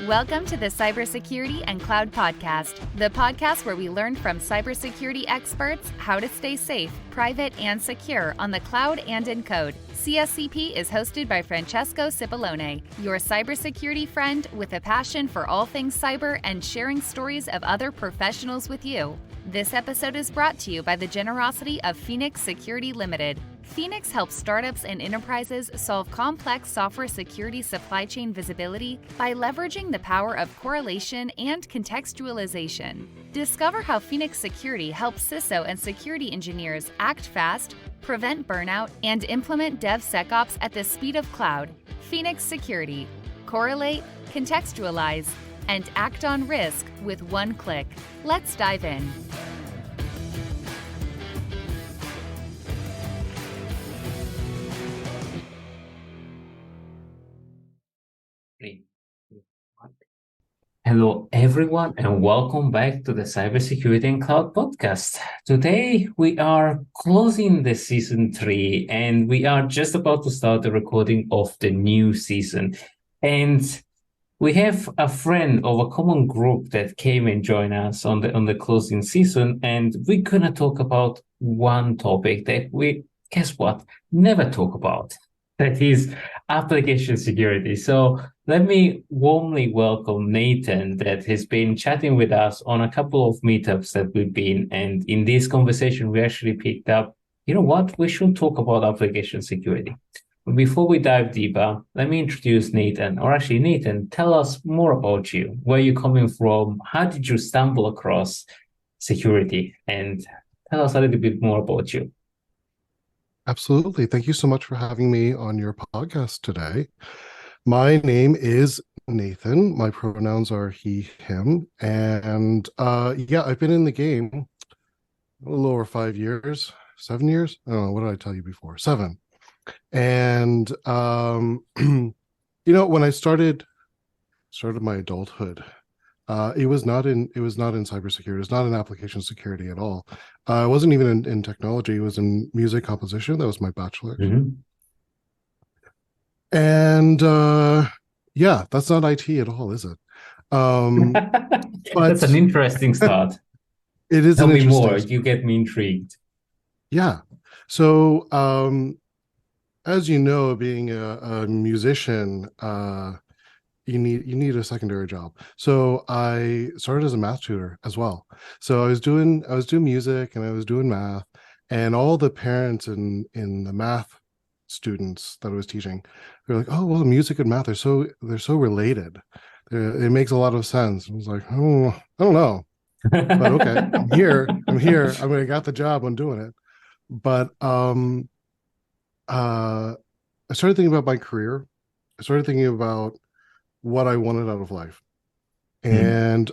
Welcome to the Cybersecurity and Cloud Podcast, the podcast where we learn from cybersecurity experts how to stay safe, private, and secure on the cloud and in code. CSCP is hosted by Francesco, your cybersecurity friend with a passion for all things cyber and sharing stories of other professionals with you. This episode is brought to you by the generosity of Phoenix Security Limited. Phoenix helps startups and enterprises solve complex software security supply chain visibility by leveraging the power of correlation and contextualization. Discover how Phoenix Security helps CISO and security engineers act fast, prevent burnout, and implement DevSecOps at the speed of cloud. Phoenix Security. Correlate, contextualize, and act on risk with one click. Let's dive in. Hello, everyone, and welcome back to the Cybersecurity and Cloud Podcast. Today, we are closing the season 3, and we are just about to start the recording of the new season. And we have a friend of a common group that came and joined us on the closing season, and we're gonna talk about one topic that we, guess what, never talk about. That is application security. So let me warmly welcome Nathan that has been chatting with us on a couple of meetups that we've been. And in this conversation, we actually picked up, you know what, we should talk about application security. But before we dive deeper, let me introduce Nathan. Or actually, Nathan, tell us more about you. Where you're coming from? How did you stumble across security? And tell us a little bit more about you. Absolutely. Thank you so much for having me on your podcast today. My name is Nathan. My pronouns are he, him. And I've been in the game a little over 5 years, 7 years. I don't know. What did I tell you before? 7. And, when I started my adulthood, it was not in cybersecurity. It was not in application security at all. It wasn't even in technology. It was in music composition. That was my bachelor. Mm-hmm. And that's not IT at all, is it? But that's an interesting start. It is. Tell me more. You get me intrigued. Yeah. So, as you know, being a musician, you need a secondary job. So I started as a math tutor as well. So I was doing music and I was doing math, and all the parents in the math students that I was teaching, they're like, oh, well, music and math are so related. It makes a lot of sense. I was like, oh, I don't know. But okay, I'm here. I mean, I got the job. I'm doing it. But I started thinking about my career. I started thinking about what I wanted out of life. And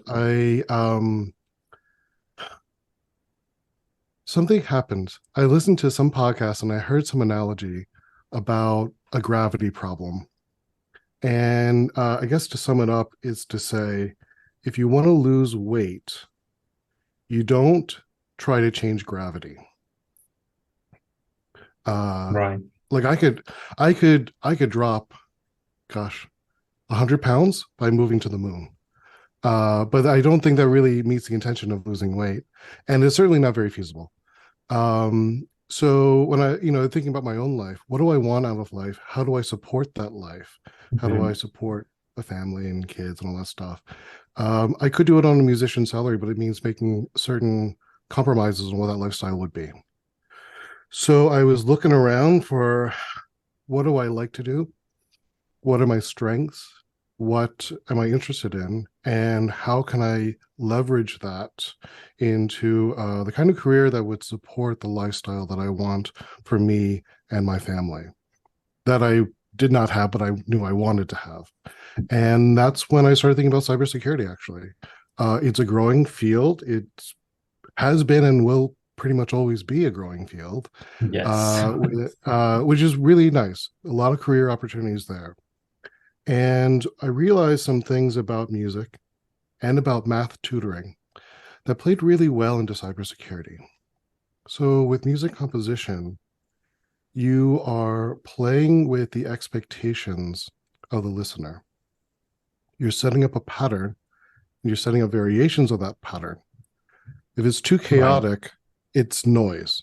something happened. I listened to some podcasts and I heard some analogy about a gravity problem. And I guess to sum it up is to say, if you want to lose weight, you don't try to change gravity. Right. Like I could drop, 100 pounds by moving to the moon. But I don't think that really meets the intention of losing weight. And it's certainly not very feasible. So when I, thinking about my own life, what do I want out of life? How do I support that life? How do I support a family and kids and all that stuff? I could do it on a musician's salary, but it means making certain compromises on what that lifestyle would be. So I was looking around for, what do I like to do? What are my strengths? What am I interested in? And how can I leverage that into the kind of career that would support the lifestyle that I want for me and my family, that I did not have, but I knew I wanted to have. And that's when I started thinking about cybersecurity, actually. It's a growing field. It has been and will pretty much always be a growing field. Yes. Which is really nice. A lot of career opportunities there. And I realized some things about music and about math tutoring that played really well into cybersecurity. So with music composition, you are playing with the expectations of the listener. You're setting up a pattern, and you're setting up variations of that pattern. If it's too chaotic, it's noise.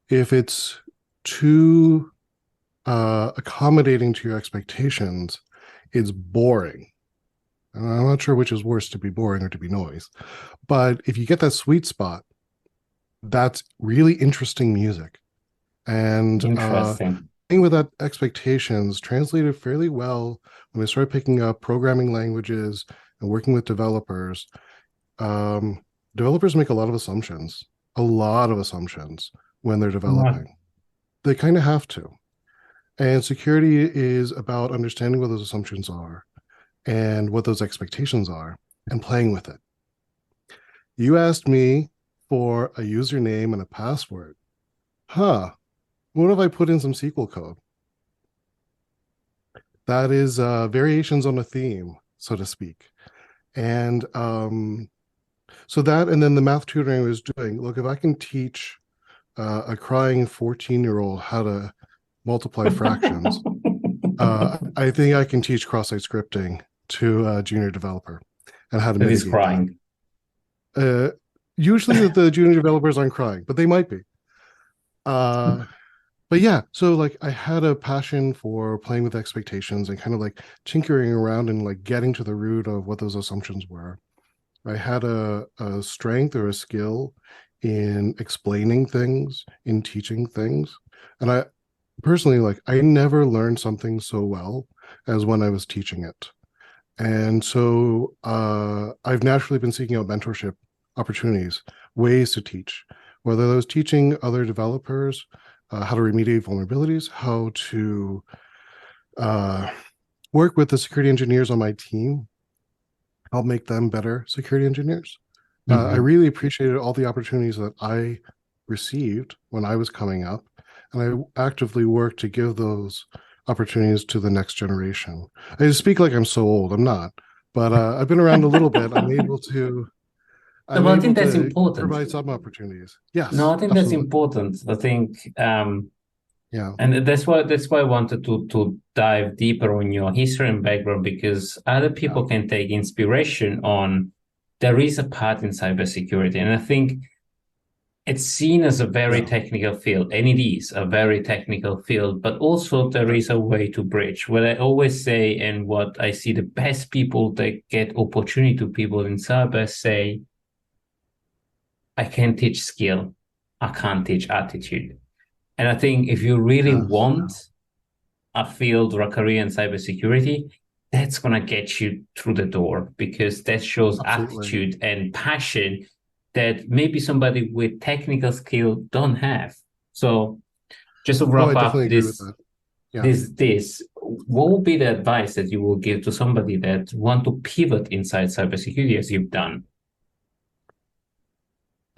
If it's too accommodating to your expectations, it's boring. And I'm not sure which is worse, to be boring or to be noise. But if you get that sweet spot, that's really interesting music. And Interesting. Playing with that expectations translated fairly well when I started picking up programming languages and working with developers. Developers make a lot of assumptions when they're developing. Right. They kind of have to. And security is about understanding what those assumptions are and what those expectations are and playing with it. You asked me for a username and a password. What if I put in some SQL code? That is variations on a theme, so to speak. And so that, and then the math tutoring I was doing, look, if I can teach a crying 14-year-old how to multiply fractions, I think I can teach cross-site scripting to a junior developer and how to mitigate He's crying. Usually the junior developers aren't crying, but they might be. But yeah, so like I had a passion for playing with expectations and kind of like tinkering around and like getting to the root of what those assumptions were. I had a strength or a skill in explaining things, in teaching things. And I personally, like, I never learned something so well as when I was teaching it. And so I've naturally been seeking out mentorship opportunities, ways to teach, whether that was teaching other developers how to remediate vulnerabilities, how to work with the security engineers on my team, help make them better security engineers. I really appreciated all the opportunities that I received when I was coming up, and I actively worked to give those opportunities to the next generation. I speak like I'm so old. I'm not, but I've been around a little bit. I'm able to I think that's important. Provide some opportunities. Yes. No, I think absolutely. that's important. I think, yeah, and that's why I wanted to dive deeper on your history and background, because other people can take inspiration on. There is a part in cybersecurity, and I think it's seen as a very technical field, and it is a very technical field, but also there is a way to bridge. What I always say, and what I see the best people that get opportunity to people in cyber say, I can teach skill, I can't teach attitude. And I think if you really want a field or a career in cybersecurity, that's going to get you through the door, because that shows attitude and passion that maybe somebody with technical skill don't have. So just to wrap up this, what would be the advice that you will give to somebody that want to pivot inside cybersecurity as you've done?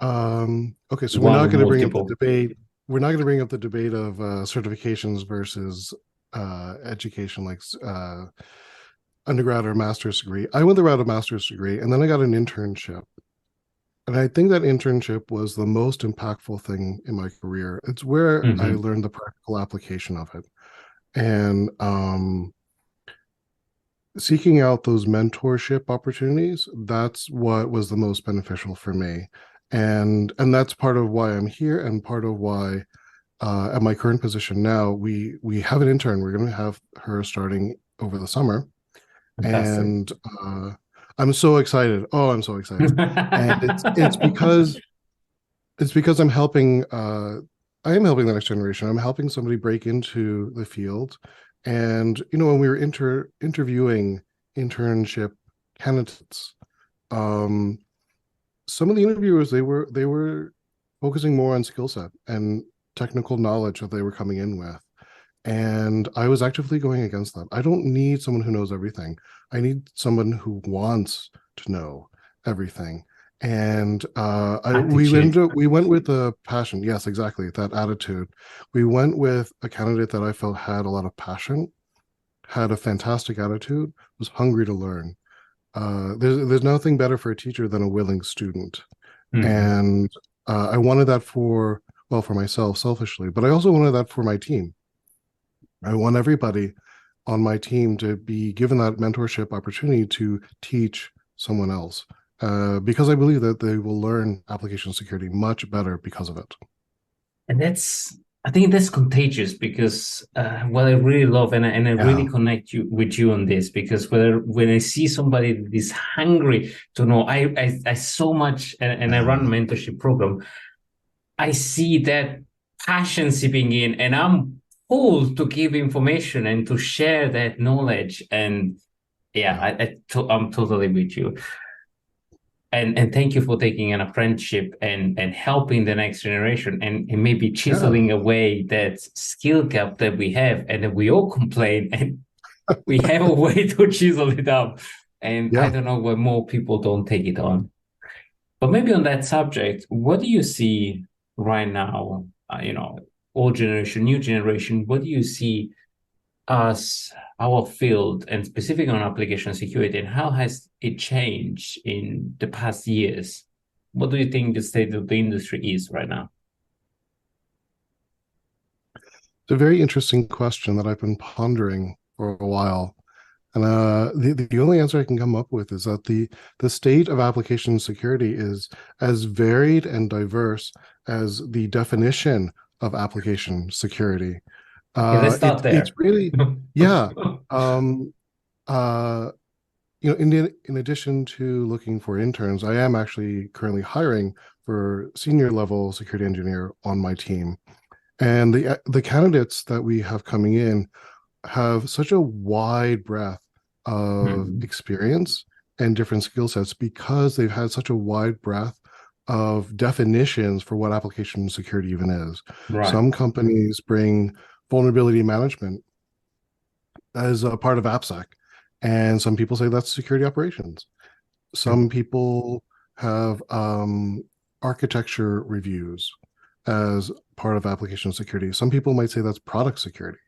Okay, so we're not going to bring up the debate. We're not going to bring up the debate of certifications versus education, like undergrad or master's degree. I went the route of master's degree, and then I got an internship. And I think that internship was the most impactful thing in my career. It's where I learned the practical application of it. And seeking out those mentorship opportunities, that's what was the most beneficial for me. And that's part of why I'm here, and part of why at my current position now, we have an intern. We're going to have her starting over the summer. Fantastic. And I'm so excited. Oh, I'm so excited. And it's because I'm helping I am helping the next generation. I'm helping somebody break into the field. And when we were interviewing internship candidates, some of the interviewers, they were focusing more on skill set and technical knowledge that they were coming in with. And I was actively going against that. I don't need someone who knows everything. I need someone who wants to know everything. And we went with the passion. Yes, exactly. That attitude. We went with a candidate that I felt had a lot of passion, had a fantastic attitude, was hungry to learn. There's nothing better for a teacher than a willing student. And I wanted that for myself selfishly, but I also wanted that for my team. I want everybody on my team to be given that mentorship opportunity to teach someone else, because I believe that they will learn application security much better because of it. And I think that's contagious, because what I really love, and I really connect with you on this, because when I see somebody that is hungry to know, I so much, and I run a mentorship program, I see that passion seeping in, and I'm pulled to give information and to share that knowledge. And I'm totally with you. And thank you for taking an apprenticeship and helping the next generation, and maybe chiseling away that skill gap that we have, and that we all complain, and we have a way to chisel it up. And I don't know why more people don't take it on. But maybe on that subject, what do you see right now? Old generation, new generation, what do you see as our field, and specifically on application security, and how has it changed in the past years? What do you think the state of the industry is right now? It's a very interesting question that I've been pondering for a while. And the only answer I can come up with is that the state of application security is as varied and diverse as the definition of application security. Let's start there. It's really, in addition to looking for interns, I am actually currently hiring for senior level security engineer on my team. And the candidates that we have coming in have such a wide breadth of experience and different skill sets, because they've had such a wide breadth of definitions for what application security even is. Right. Some companies bring vulnerability management as a part of appsec, and some people say that's security operations. Some people have architecture reviews as part of application security. Some people might say that's product security.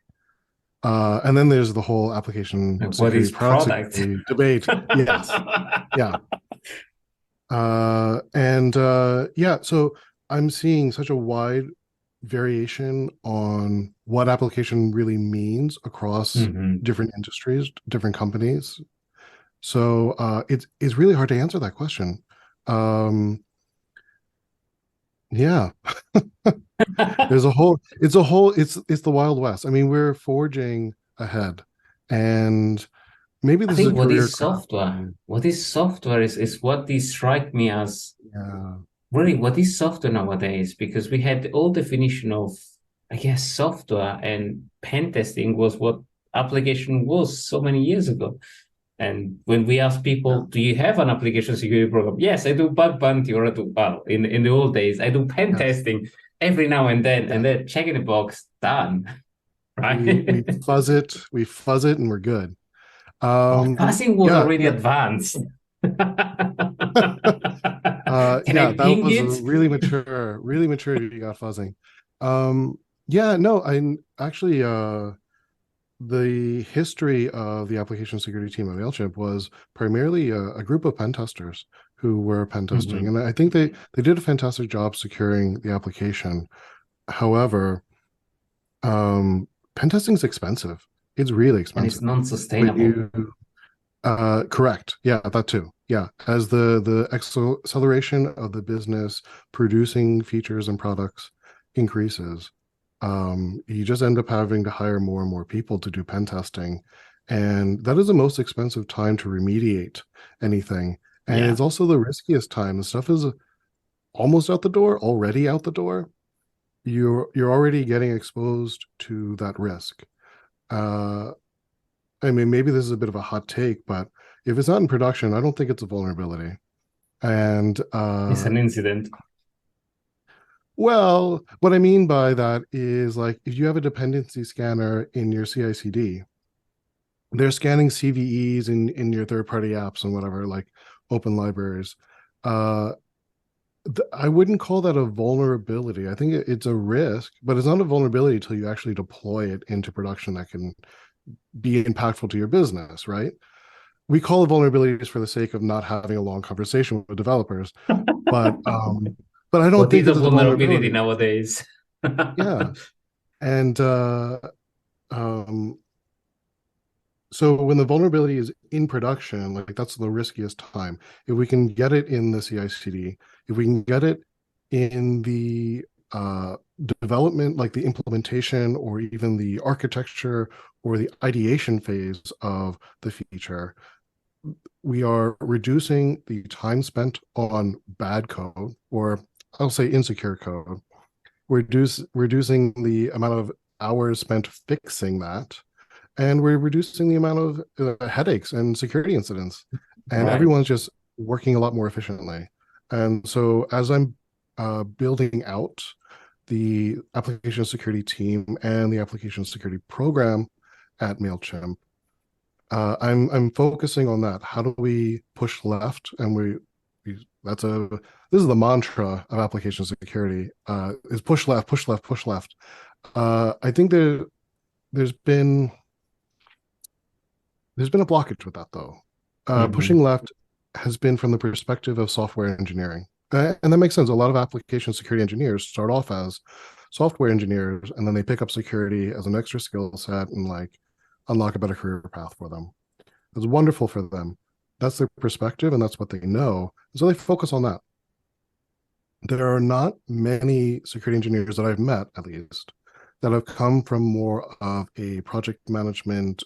And then there's the whole application security, what is product security debate. Yes. So I'm seeing such a wide variation on what application really means across different industries, different companies. So it's really hard to answer that question. It's the Wild West. I mean, we're forging ahead, and maybe this is a career. What is software is what they strike me as. Really, what is software nowadays? Because we had the old definition of, I guess, software, and pen testing was what application was so many years ago. And when we ask people, do you have an application security program? Yes, I do bug bounty, or I do, in the old days, I do pen testing every now and then, and then checking the box, done. Right? We fuzz it, and we're good. Fuzzing was already advanced. That was really mature if you got fuzzing. The history of the application security team at Mailchimp was primarily a group of pen testers who were pen testing. And I think they did a fantastic job securing the application. However, pen testing is expensive. It's really expensive. And it's non-sustainable. Correct. Yeah, that too. Yeah, as the acceleration of the business producing features and products increases, you just end up having to hire more and more people to do pen testing, and that is the most expensive time to remediate anything, and it's also the riskiest time. The stuff is almost already out the door. You're already getting exposed to that risk. I mean, maybe this is a bit of a hot take, but if it's not in production, I don't think it's a vulnerability. And it's an incident. Well, what I mean by that is, like, if you have a dependency scanner in your CI/CD, they're scanning CVEs in your third-party apps and whatever, like open libraries. I wouldn't call that a vulnerability. I think it's a risk, but it's not a vulnerability until you actually deploy it into production that can be impactful to your business, right? We call it vulnerabilities for the sake of not having a long conversation with developers, but I don't think it's a vulnerability So when the vulnerability is in production, like that's the riskiest time. If we can get it in the CI/CD, if we can get it in the development, like the implementation or even the architecture or the ideation phase of the feature, we are reducing the time spent on bad code, or I'll say insecure code. Reducing the amount of hours spent fixing that, and we're reducing the amount of headaches and security incidents, and Right. everyone's just working a lot more efficiently. And so as I'm building out the application security team and the application security program at Mailchimp, I'm focusing on that. How do we push left? And this is the mantra of application security, is push left, push left, push left. I think there's been a blockage with that, though. Pushing left has been from the perspective of software engineering. And that makes sense. A lot of application security engineers start off as software engineers, and then they pick up security as an extra skill set and like unlock a better career path for them. It's wonderful for them. That's their perspective, and that's what they know. So they focus on that. There are not many security engineers that I've met, at least, that have come from more of a project management,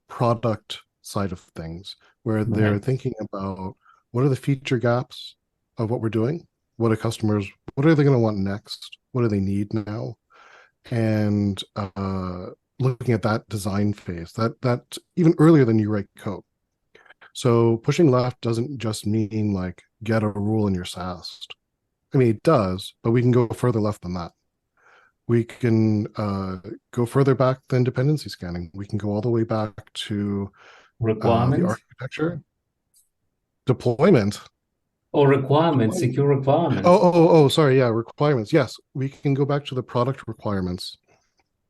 product side of things, where they're thinking about what are the feature gaps of what we're doing, what are they going to want next, what do they need now, and looking at that design phase, that even earlier than you write code. So pushing left doesn't just mean like get a rule in your SAST. I mean, it does, but we can go further left than that. We can go further back than dependency scanning. We can go all the way back to the architecture, deployment. Or requirements, secure requirements. Sorry. Yeah, requirements. Yes, we can go back to the product requirements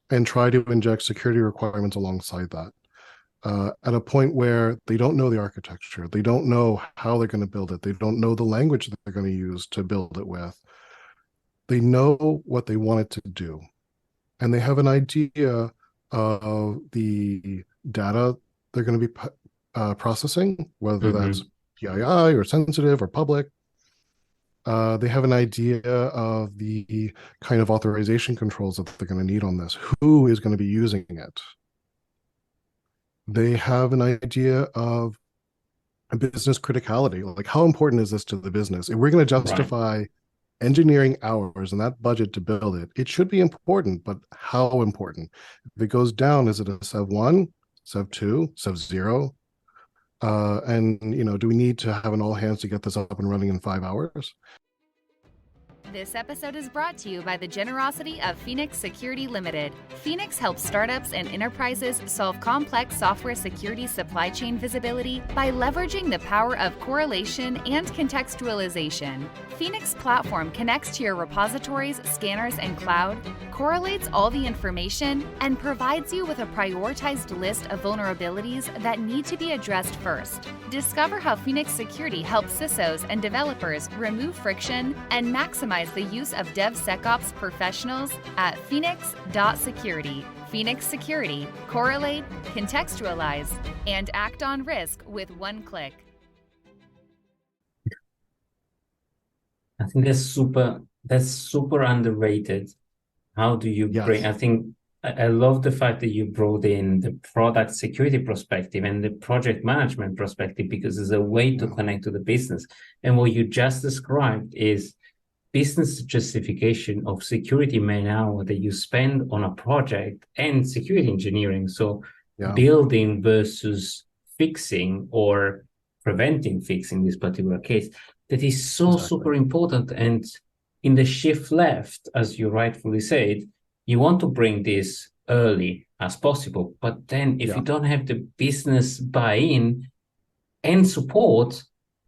and try to inject security requirements alongside that. At a point where they don't know the architecture, they don't know how they're going to build it, they don't know the language that they're going to use to build it with. They know what they want it to do, and they have an idea of the data they're going to be processing, whether that's PII or sensitive or public. They have an idea of the kind of authorization controls that they're going to need on this, who is going to be using it. They have an idea of a business criticality, like how important is this to the business? If we're going to justify engineering hours and that budget to build it, it should be important, but how important? If it goes down, is it a Sev 1, Sev 2, Sev 0? And, do we need to have an all hands to get this up and running in 5 hours? This episode is brought to you by the generosity of Phoenix Security Limited. Phoenix helps startups and enterprises solve complex software security supply chain visibility by leveraging the power of correlation and contextualization. Phoenix platform connects to your repositories, scanners, and cloud, correlates all the information, and provides you with a prioritized list of vulnerabilities that need to be addressed first. Discover how Phoenix Security helps CISOs and developers remove friction and maximize the use of DevSecOps professionals at phoenix.security. Phoenix Security, correlate, contextualize, and act on risk with one click. I think that's super underrated. How do you bring, I think I love the fact that you brought in the product security perspective and the project management perspective, because it's a way to connect to the business. And what you just described is business justification of security man-hour that you spend on a project and security engineering. So building versus fixing or preventing fixing this particular case, that is so super important. And in the shift left, as you rightfully said, you want to bring this early as possible. But then if you don't have the business buy-in and support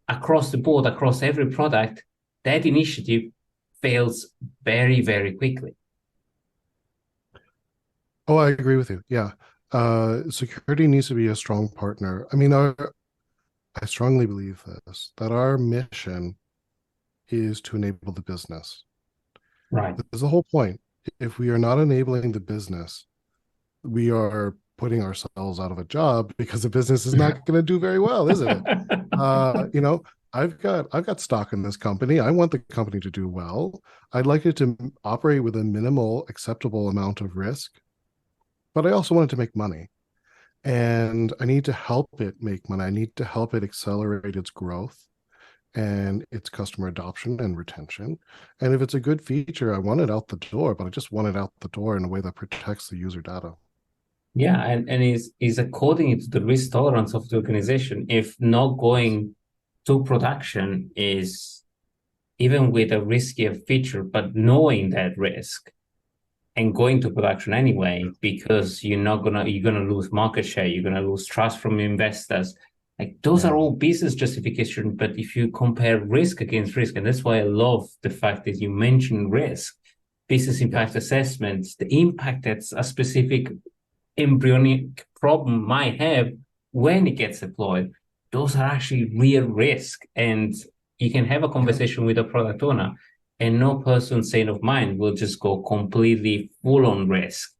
across the board, across every product, that initiative fails very, very quickly. Oh, I agree with you. Yeah. Security needs to be a strong partner. I mean, I strongly believe this, that our mission is to enable the business. Right. That's the whole point. If we are not enabling the business, we are putting ourselves out of a job because the business is not going to do very well, isn't it? You know, I've got stock in this company. I want the company to do well. I'd like it to operate with a minimal acceptable amount of risk, but I also want it to make money. And I need to help it make money. I need to help it accelerate its growth and its customer adoption and retention. And if it's a good feature, I want it out the door, but I just want it out the door in a way that protects the user data. Yeah, and is according to the risk tolerance of the organization. If not going to production is even with a riskier feature, but knowing that risk and going to production anyway, because you're gonna lose market share, you're gonna lose trust from investors. Like those are all business justification. But if you compare risk against risk, and that's why I love the fact that you mentioned risk, business impact assessments, the impact that a specific embryonic problem might have when it gets deployed, those are actually real risk. And you can have a conversation with a product owner, and no person sane of mind will just go completely full on risk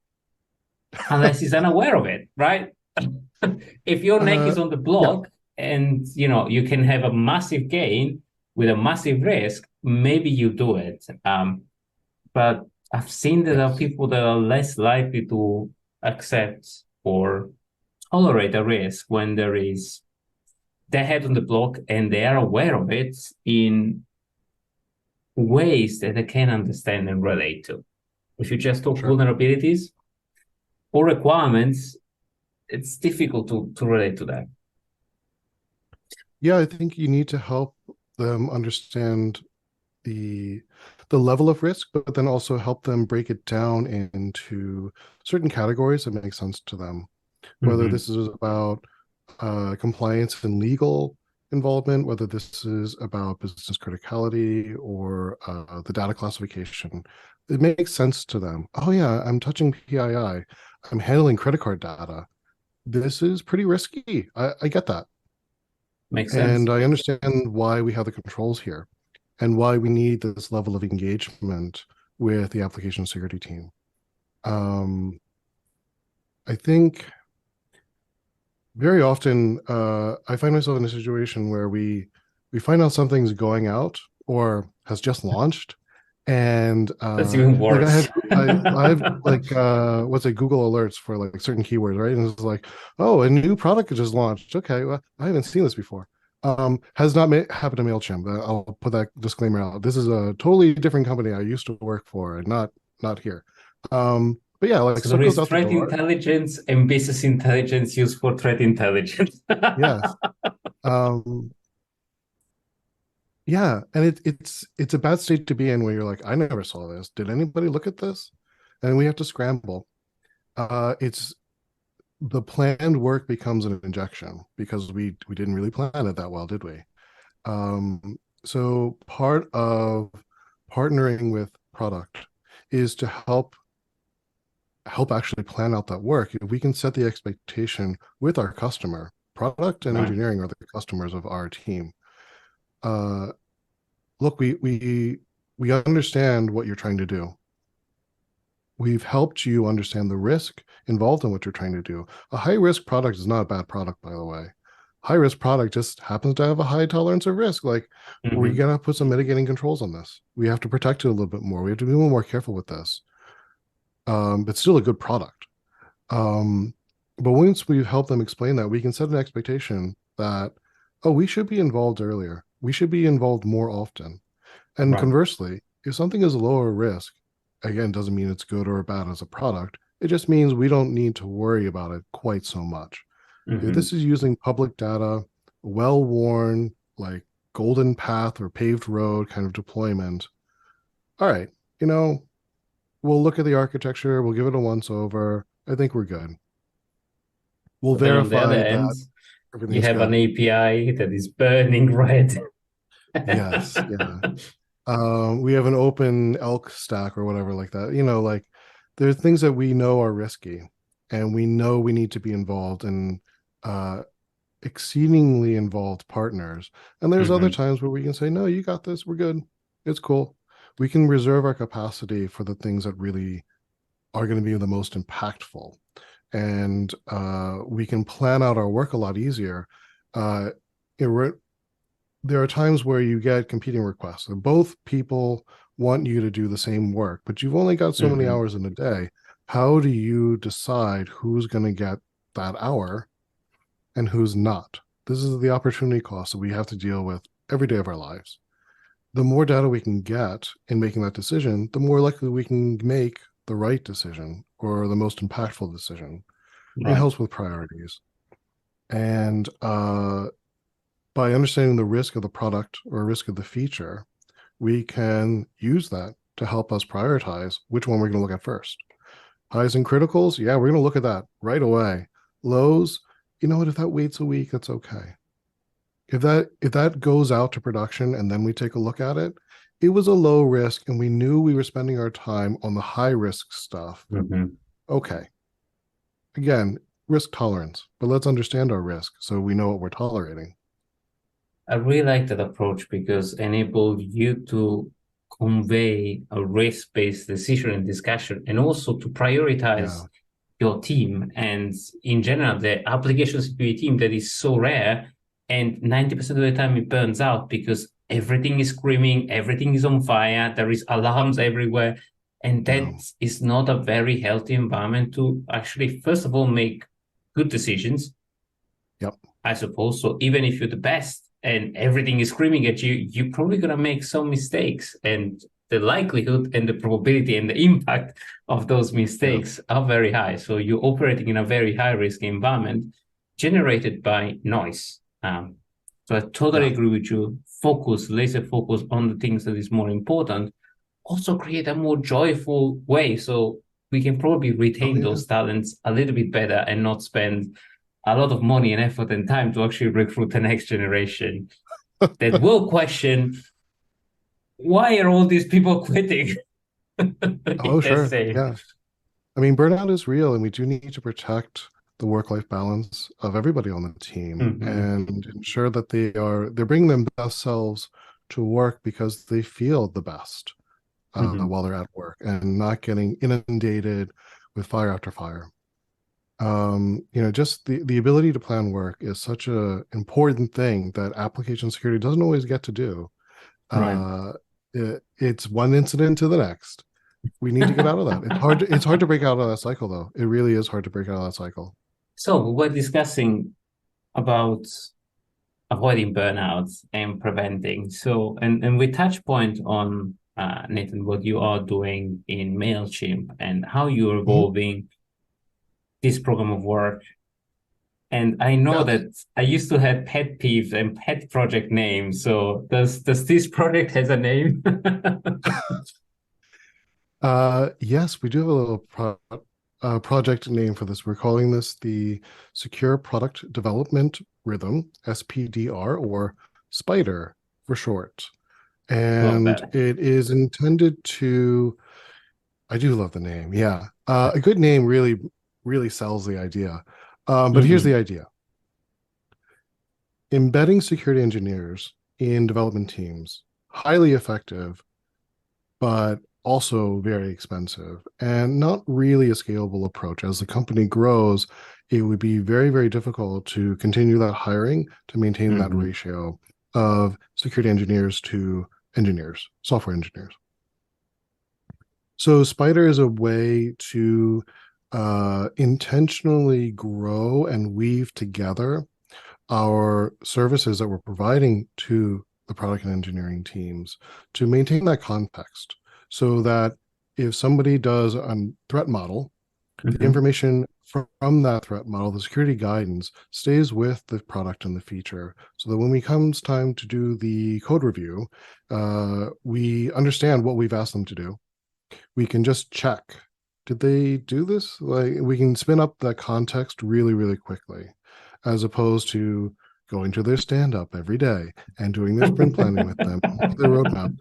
unless he's unaware of it, right? If your neck is on the block and you can have a massive gain with a massive risk, maybe you do it. But I've seen that there are people that are less likely to accept or tolerate a risk when there is their head on the block and they are aware of it in ways that they can understand and relate to. If you just talk vulnerabilities or requirements, it's difficult to relate to that. Yeah, I think you need to help them understand the level of risk, but then also help them break it down into certain categories that make sense to them. Whether this is about compliance and legal involvement, whether this is about business criticality or the data classification, it makes sense to them. Oh yeah, I'm touching PII. I'm handling credit card data. This is pretty risky. I get that. Makes sense. And I understand why we have the controls here and why we need this level of engagement with the application security team. I think very often I find myself in a situation where we find out something's going out or has just launched, and that's even worse. Like I have like what's it, Google alerts for like certain keywords, right? And it's like, oh, a new product just launched. Okay, well, I haven't seen this before. Has not happened to Mailchimp. I'll put that disclaimer out. This is a totally different company I used to work for, and not here. But yeah, like so there is threat intelligence and business intelligence used for threat intelligence. Yes. Yeah, and it's a bad state to be in where you're like, I never saw this. Did anybody look at this? And we have to scramble. It's the planned work becomes an injection because we didn't really plan it that well, did we? So part of partnering with product is to help actually plan out that work. If we can set the expectation with our customer, product and engineering are the customers of our team. Look, we understand what you're trying to do. We've helped you understand the risk involved in what you're trying to do. A high-risk product is not a bad product, by the way. High-risk product just happens to have a high tolerance of risk. Like, we gotta put some mitigating controls on this. We have to protect it a little bit more. We have to be a little more careful with this. But still a good product. But once we help them explain that, we can set an expectation that, oh, we should be involved earlier. We should be involved more often. And conversely, if something is lower risk, again, doesn't mean it's good or bad as a product. It just means we don't need to worry about it quite so much. If this is using public data, well-worn, like golden path or paved road kind of deployment, all right, we'll look at the architecture, we'll give it a once over. I think we're good. We'll verify that you have an API that is burning red. Yes, yeah. We have an open elk stack or whatever like that. Like there's things that we know are risky and we know we need to be involved in exceedingly involved partners. And there's other times where we can say, no, you got this. We're good. It's cool. We can reserve our capacity for the things that really are going to be the most impactful. and we can plan out our work a lot easier. There are times where you get competing requests, and both people want you to do the same work, but you've only got so many hours in a day. How do you decide who's going to get that hour and who's not? This is the opportunity cost that we have to deal with every day of our lives. The more data we can get in making that decision, the more likely we can make the right decision or the most impactful decision. It helps with priorities. And by understanding the risk of the product or risk of the feature, we can use that to help us prioritize which one we're going to look at first. Highs and criticals, yeah, we're going to look at that right away. Lows, you know what, if that waits a week, that's okay. If that goes out to production and then we take a look at it, it was a low risk and we knew we were spending our time on the high risk stuff. Okay. Again, risk tolerance, but let's understand our risk so we know what we're tolerating. I really like that approach because it enables you to convey a risk-based decision and discussion, and also to prioritize your team. And in general, the application security team that is so rare, and 90% of the time it burns out because everything is screaming, everything is on fire, there is alarms everywhere. And that is not a very healthy environment to actually, first of all, make good decisions. I suppose. So even if you're the best and everything is screaming at you, you're probably going to make some mistakes. And the likelihood and the probability and the impact of those mistakes are very high. So you're operating in a very high-risk environment generated by noise. So I totally agree with you. Laser focus on the things that is more important. Also create a more joyful way. So we can probably retain those talents a little bit better and not spend a lot of money and effort and time to actually recruit the next generation that will question, why are all these people quitting? Sure. Yeah. I mean, burnout is real, and we do need to protect the work-life balance of everybody on the team and ensure that they're bringing their best selves to work because they feel the best while they're at work and not getting inundated with fire after fire. Just the ability to plan work is such an important thing that application security doesn't always get to do. It's one incident to the next. We need to get out of that. It's hard to break out of that cycle, though. It really is hard to break out of that cycle. So we're discussing about avoiding burnouts and preventing. So, and we touch point on, Nathan, what you are doing in Mailchimp and how you're evolving this program of work. And I know that I used to have pet peeves and pet project names. So does this project has a name? Yes, we do have a little project name for this. We're calling this the Secure Product Development Rhythm, SPDR, or SPIDER for short. And it is intended to, I do love the name. Yeah. A good name really sells the idea. But here's the idea. Embedding security engineers in development teams, highly effective, but also very expensive and not really a scalable approach. As the company grows, it would be very, very difficult to continue that hiring to maintain that ratio of security engineers to engineers, software engineers. So Spider is a way to intentionally grow and weave together our services that we're providing to the product and engineering teams to maintain that context, so that if somebody does a threat model, the information from that threat model, the security guidance, stays with the product and the feature, so that when it comes time to do the code review, we understand what we've asked them to do. We can just check, did they do this? Like, we can spin up that context really, really quickly, as opposed to going to their stand-up every day and doing their sprint planning with them, their roadmap.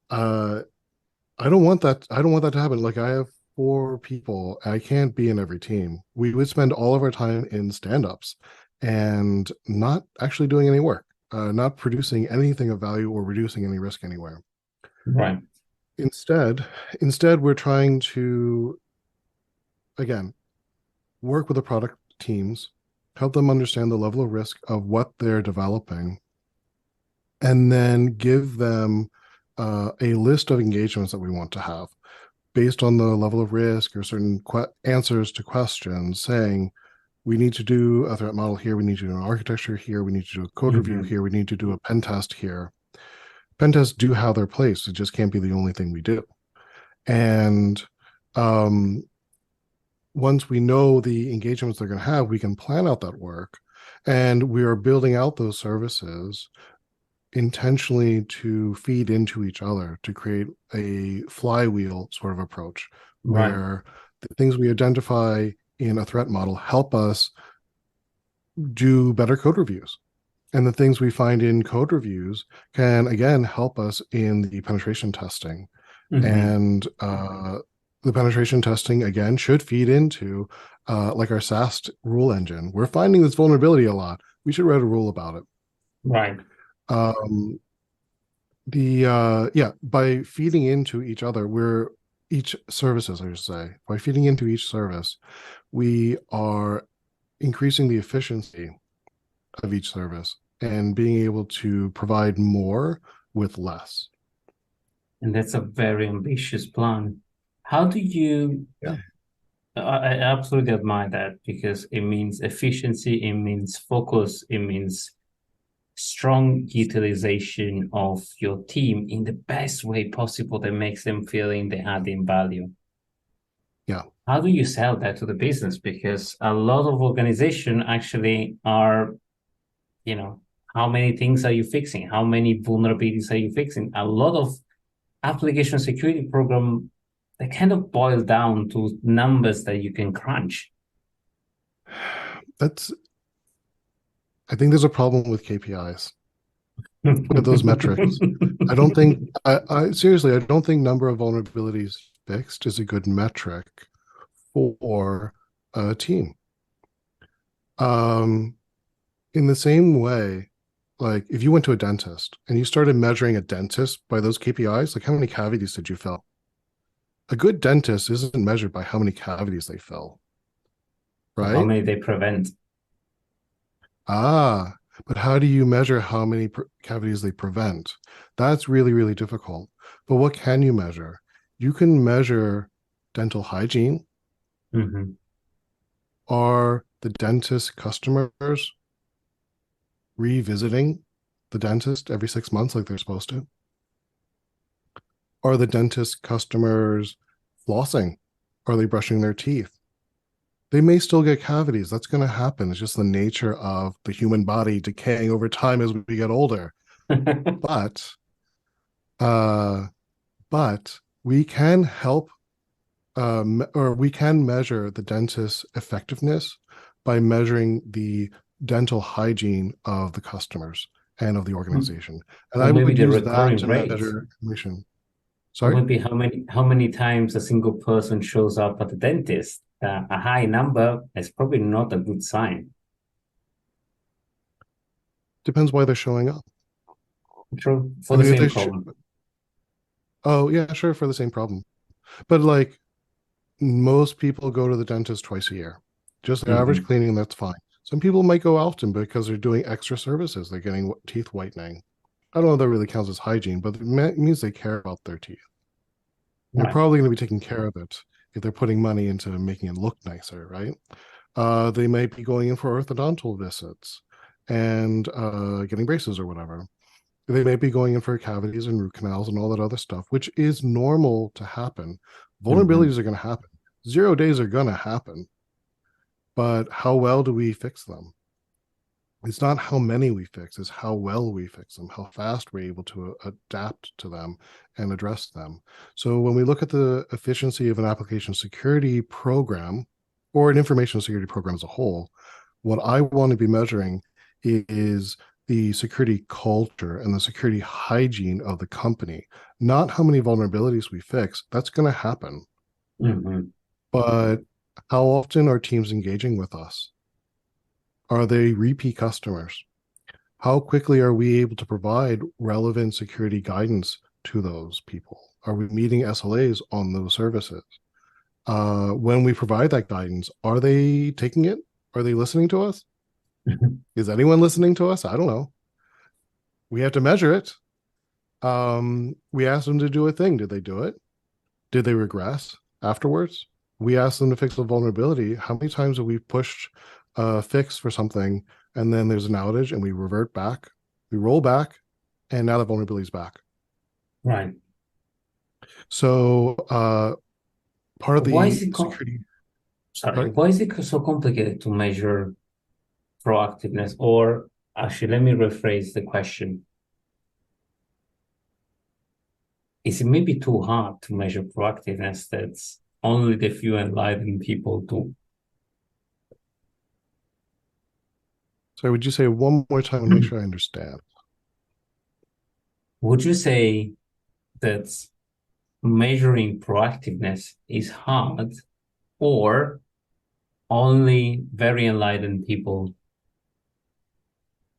I don't want that. I don't want that to happen. Like, I have 4 people. I can't be in every team. We would spend all of our time in stand-ups and not actually doing any work, not producing anything of value or reducing any risk anywhere. Right. Instead, we're trying to, again, work with the product teams, help them understand the level of risk of what they're developing, and then give them a list of engagements that we want to have based on the level of risk or certain answers to questions, saying, we need to do a threat model here, we need to do an architecture here, we need to do a code review here, we need to do a pen test here. Pen tests do have their place. It just can't be the only thing we do. And once we know the engagements they're going to have, we can plan out that work. And we are building out those services intentionally to feed into each other, to create a flywheel sort of approach, where the things we identify in a threat model help us do better code reviews. And the things we find in code reviews can, again, help us in the penetration testing. And the penetration testing, again, should feed into like our SAST rule engine. We're finding this vulnerability a lot. We should write a rule about it. Right. By feeding into each other, each services, I should say, by feeding into each service, we are increasing the efficiency of each service and being able to provide more with less. And that's a very ambitious plan. How do you... I absolutely admire that, because it means efficiency, it means focus, it means strong utilization of your team in the best way possible that makes them feeling they're adding value. Yeah. How do you sell that to the business? Because a lot of organizations actually are, how many things are you fixing? How many vulnerabilities are you fixing? A lot of application security program, they kind of boil down to numbers that you can crunch. I think there's a problem with KPIs, with those metrics. I don't think, seriously, I don't think number of vulnerabilities fixed is a good metric for a team. In the same way, like if you went to a dentist and you started measuring a dentist by those KPIs, like how many cavities did you fill? A good dentist isn't measured by how many cavities they fill, right? How many they prevent. But how do you measure how many cavities they prevent? That's really, really difficult. But what can you measure? You can measure dental hygiene. Are the dentist customers revisiting the dentist every 6 months like they're supposed to? Are the dentist customers flossing? Are they brushing their teeth? They may still get cavities. That's going to happen. It's just the nature of the human body decaying over time as we get older. But we can help, or we can measure the dentist's effectiveness by measuring the dental hygiene of the customers and of the organization. And I would use that to measure information. Sorry? Maybe how many times a single person shows up at the dentist. A high number is probably not a good sign. Depends why they're showing up. True. For the same problem. Oh, yeah, sure, for the same problem. But like most people go to the dentist twice a year. Just the average cleaning, that's fine. Some people might go often because they're doing extra services. They're getting teeth whitening. I don't know if that really counts as hygiene, but it means they care about their teeth. Right. They're probably going to be taking care of it if they're putting money into making it look nicer, right? They might be going in for orthodontal visits and getting braces or whatever. They may be going in for cavities and root canals and all that other stuff, which is normal to happen. Vulnerabilities are going to happen. 0 days are going to happen. But how well do we fix them? It's not how many we fix, it's how well we fix them, how fast we're able to adapt to them and address them. So when we look at the efficiency of an application security program or an information security program as a whole, what I want to be measuring is the security culture and the security hygiene of the company, not how many vulnerabilities we fix. That's going to happen. But how often are teams engaging with us? Are they repeat customers? How quickly are we able to provide relevant security guidance to those people? Are we meeting SLAs on those services? when we provide that guidance, are they taking it? Are they listening to us? Is anyone listening to us? I don't know. We have to measure it. We asked them to do a thing. Did they do it? Did they regress afterwards? We asked them to fix the vulnerability. How many times have we pushed a fix for something and then there's an outage and we revert back, we roll back, and now the vulnerability is back? Right. So part of the Why is it security... Why is it so complicated to measure proactiveness? Or actually, let me rephrase the question. Is it maybe too hard to measure proactiveness that's only the few enlightened people do? Sorry, would you say one more time and make sure I understand? Would you say that measuring proactiveness is hard, or only very enlightened people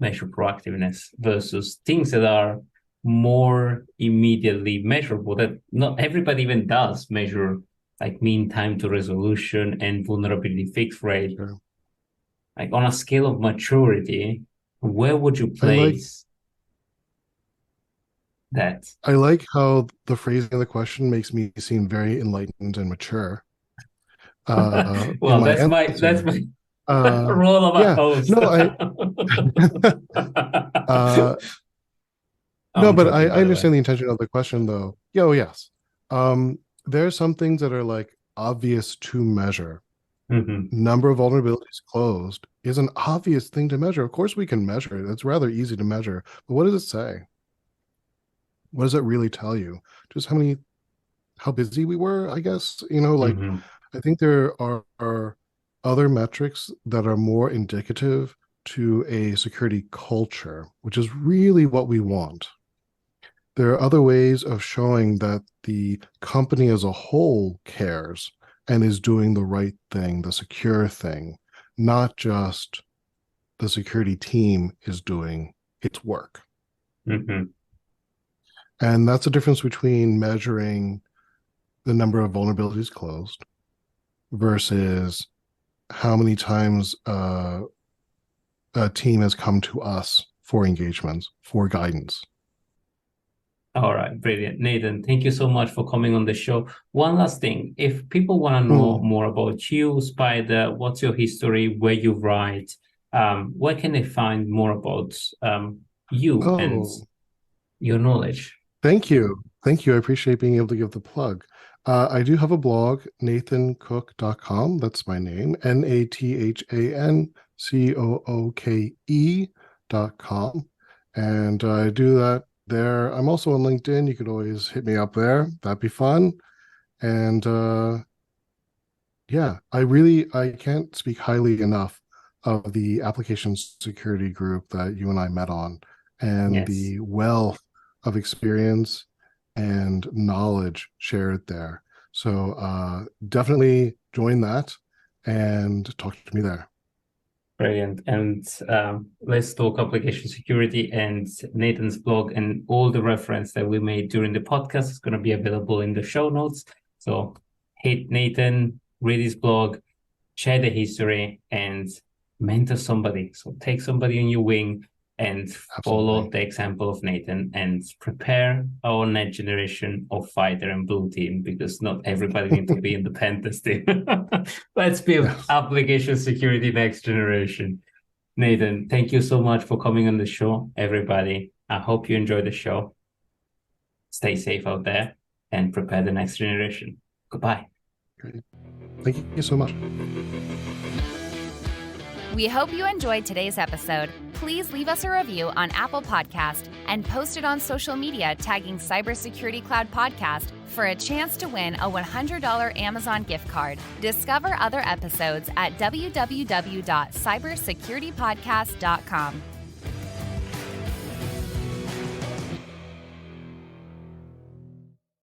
measure proactiveness versus things that are more immediately measurable, that not everybody even does measure, like mean time to resolution and vulnerability fix rate? Sure. Like on a scale of maturity, where would you place that? I like how the phrasing of the question makes me seem very enlightened and mature. Well, that's my role of a host. No, but I understand the intention of the question, though. Yes. There are some things that are like obvious to measure. Number of vulnerabilities closed is an obvious thing to measure. Of course, we can measure it. It's rather easy to measure. But what does it say? What does it really tell you? Just how busy we were, I guess. I think there are other metrics that are more indicative to a security culture, which is really what we want. There are other ways of showing that the company as a whole cares and is doing the right thing, the secure thing, not just the security team is doing its work. And that's the difference between measuring the number of vulnerabilities closed versus how many times a team has come to us for engagements, for guidance. All right, brilliant. Nathan, thank you so much for coming on the show. One last thing, if people want to know more about you, Spider, what's your history, where you write, where can they find more about you and your knowledge? Thank you. I appreciate being able to give the plug. I do have a blog, nathancook.com. That's my name, nathancooke.com. And I do that there. I'm also on LinkedIn. You could always hit me up there. That'd be fun. And I can't speak highly enough of the application security group that you and I met on, and the wealth of experience and knowledge shared there. So definitely join that and talk to me there. Brilliant. And let's talk application security, and Nathan's blog and all the reference that we made during the podcast is going to be available in the show notes. So hit Nathan, read his blog, share the history, and mentor somebody. So take somebody on your wing and follow the example of Nathan and prepare our next generation of fighter and blue team, because not everybody needs to be in the pen testing. Let's build application security next generation. Nathan, thank you so much for coming on the show, everybody. I hope you enjoy the show. Stay safe out there and prepare the next generation. Goodbye. Great. Thank you so much. We hope you enjoyed today's episode. Please leave us a review on Apple Podcast and post it on social media tagging Cybersecurity Cloud Podcast for a chance to win a $100 Amazon gift card. Discover other episodes at www.cybersecuritypodcast.com.